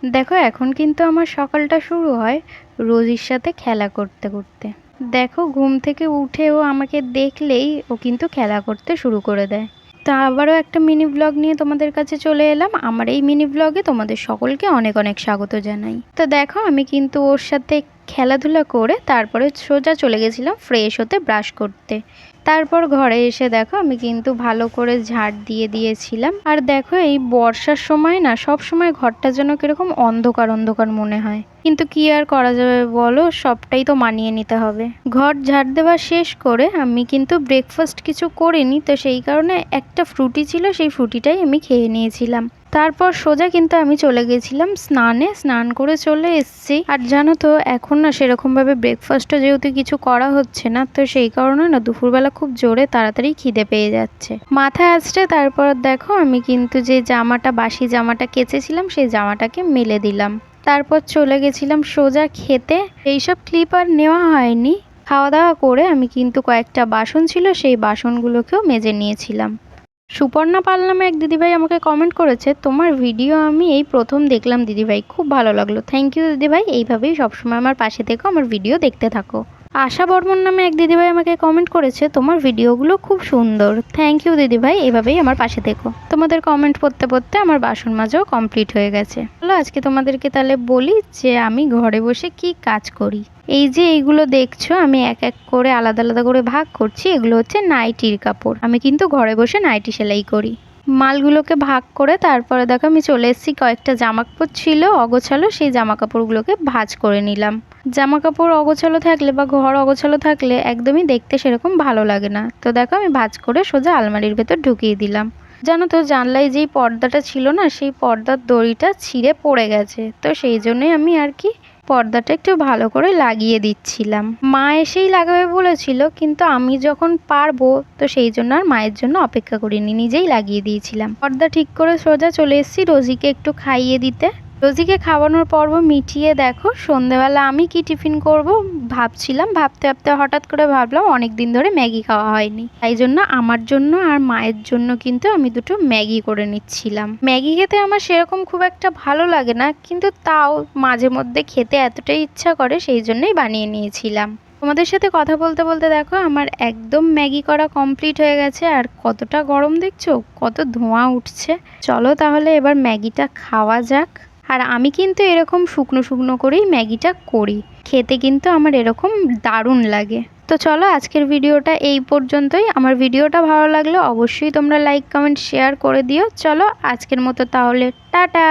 দেখো এখন কিন্তু আমার সকালটা শুরু হয় রোজির সাথে খেলা করতে করতে। দেখো ঘুম থেকে উঠে ও আমাকে দেখলেই ও কিন্তু খেলা করতে শুরু করে দেয়। তা আবারও একটা মিনি ব্লগ নিয়ে তোমাদের কাছে চলে এলাম। আমার এই মিনি ব্লগে তোমাদের সকলকে অনেক অনেক স্বাগত জানাই। তো দেখো আমি কিন্তু ওর সাথে খেলাধুলা করে তারপরে সোজা চলে গেছিলাম ফ্রেশ হতে, ব্রাশ করতে। তারপর ঘরে এসে দেখো আমি কিন্তু ভালো করে ঝাড় দিয়ে দিয়েছিলাম। আর দেখো এই বর্ষার সময় না সব সময় ঘরটা যেন কিরকম অন্ধকার অন্ধকার মনে হয়, কিন্তু কি আর করা যাবে বলো, সবটাই তো মানিয়ে নিতে হবে। ঘর ঝাড় দেওয়া শেষ করে আমি কিন্তু ব্রেকফাস্ট কিছু করিনি, তো সেই কারণে একটা ফ্রুটি ছিল, সেই ফ্রুটিটাই আমি খেয়ে নিয়েছিলাম। তারপর সোজা কিন্তু আমি চলে গেছিলাম স্নানে, স্নান করে চলে এসেছি। আর জানো তো এখন না সেরকমভাবে ব্রেকফাস্টও যেহেতু কিছু করা হচ্ছে না, তো সেই কারণে না দুপুরবেলা খুব জোরে তাড়াতাড়ি খিদে পেয়ে যাচ্ছে। মাথায় আসছে তারপর দেখো আমি কিন্তু যে জামাটা, বাসি জামাটা কেচেছিলাম সেই জামাটাকে মেলে দিলাম। তারপর চলে গেছিলাম সোজা খেতে। এইসব ক্লিপ আর নেওয়া হয়নি। খাওয়া দাওয়া করে আমি কিন্তু কয়েকটা বাসন ছিল সেই বাসনগুলোকেও মেজে নিয়েছিলাম। সুপর্ণা পাল নামে এক দিদিভাই আমাকে কমেন্ট করেছে, তোমার ভিডিও আমি এই প্রথম দেখলাম দিদিভাই, খুব ভালো লাগলো। থ্যাংক ইউ দিদিভাই, এইভাবেই সবসময় আমার পাশে থেকো, আমার ভিডিও দেখতে থাকো। আশা বর্মন নামে এক দিদিভাই আমাকে কমেন্ট করেছে, তোমার ভিডিওগুলো খুব সুন্দর। থ্যাংক ইউ দিদিভাই, এইভাবেই আমার পাশে থেকো। তোমাদের কমেন্ট পড়তে পড়তে আমার বাসন মাজাও কমপ্লিট হয়ে গেছে। চলো আজকে তোমাদেরকে তাহলে বলি যে আমি ঘরে বসে কি কাজ করি। এই যে এইগুলো দেখছো আমি এক এক করে আলাদা আলাদা করে ভাগ করছি, এগুলো হচ্ছে নাইটির কাপড়। আমি কিন্তু ঘরে বসে নাইটি সেলাই করি। মালগুলোকে ভাগ করে তারপরে দেখো আমি চলে এসেছি, কয়েকটা জামা কাপড় ছিল অগোছালো, সেই জামা কাপড়গুলোকে ভাঁজ করে নিলাম। জামা কাপড় অগোছালো থাকলে বা ঘর অগোছালো থাকলে একদমই দেখতে সেরকম ভালো লাগে না। তো দেখো আমি ভাঁজ করে সোজা আলমারির ভেতর ঢুকিয়ে দিলাম। জানো তো জানলায় যেই পর্দাটা ছিল না, সেই পর্দার দড়িটা ছিঁড়ে পড়ে গেছে, তো সেই জন্যই আমি আর কি পর্দাটা একটু ভালো করে লাগিয়ে দিচ্ছিলাম। মা এসেই লাগাবে বলেছিল, কিন্তু আমি যখন পারবো তো সেই জন্য আর মায়ের জন্য অপেক্ষা করিনি, নিজেই লাগিয়ে দিয়েছিলাম। পর্দা ঠিক করে সোজা চলে এসেছি রোজিকে একটু খাইয়ে দিতে। রোজিকে খাওয়ানোর পর্ব মিটিয়ে দেখো সন্ধেবেলা আমি কি টিফিন করব ভাবছিলাম। ভাবতে ভাবতে হঠাৎ করে ভাবলাম অনেক দিন ধরে ম্যাগি খাওয়া হয়নি, তাই জন্য আমার জন্য আর মায়ের জন্য কিন্তু আমি দুটো ম্যাগি করে নিচ্ছিলাম। ম্যাগি খেতে আমার সেরকম খুব একটা ভালো লাগে না, কিন্তু তাও মাঝে মধ্যে খেতে এতটাই ইচ্ছা করে সেই জন্যই বানিয়ে নিয়েছিলাম। তোমাদের সাথে কথা বলতে বলতে দেখো আমার একদম ম্যাগি করা কমপ্লিট হয়ে গেছে। আর কতটা গরম দেখছো, কত ধোঁয়া উঠছে। চলো তাহলে এবার ম্যাগিটা খাওয়া যাক। আর আমি কিন্তু এরকম শুকনো শুকনো করেই ম্যাগিটা করি, খেতে কিন্তু আমার এরকম দারুণ লাগে। তো চলো আজকের ভিডিওটা এই পর্যন্তই। আমার ভিডিওটা ভালো লাগলে অবশ্যই তোমরা লাইক কমেন্ট শেয়ার করে দিও। চলো আজকের মতো তাহলে টাটা।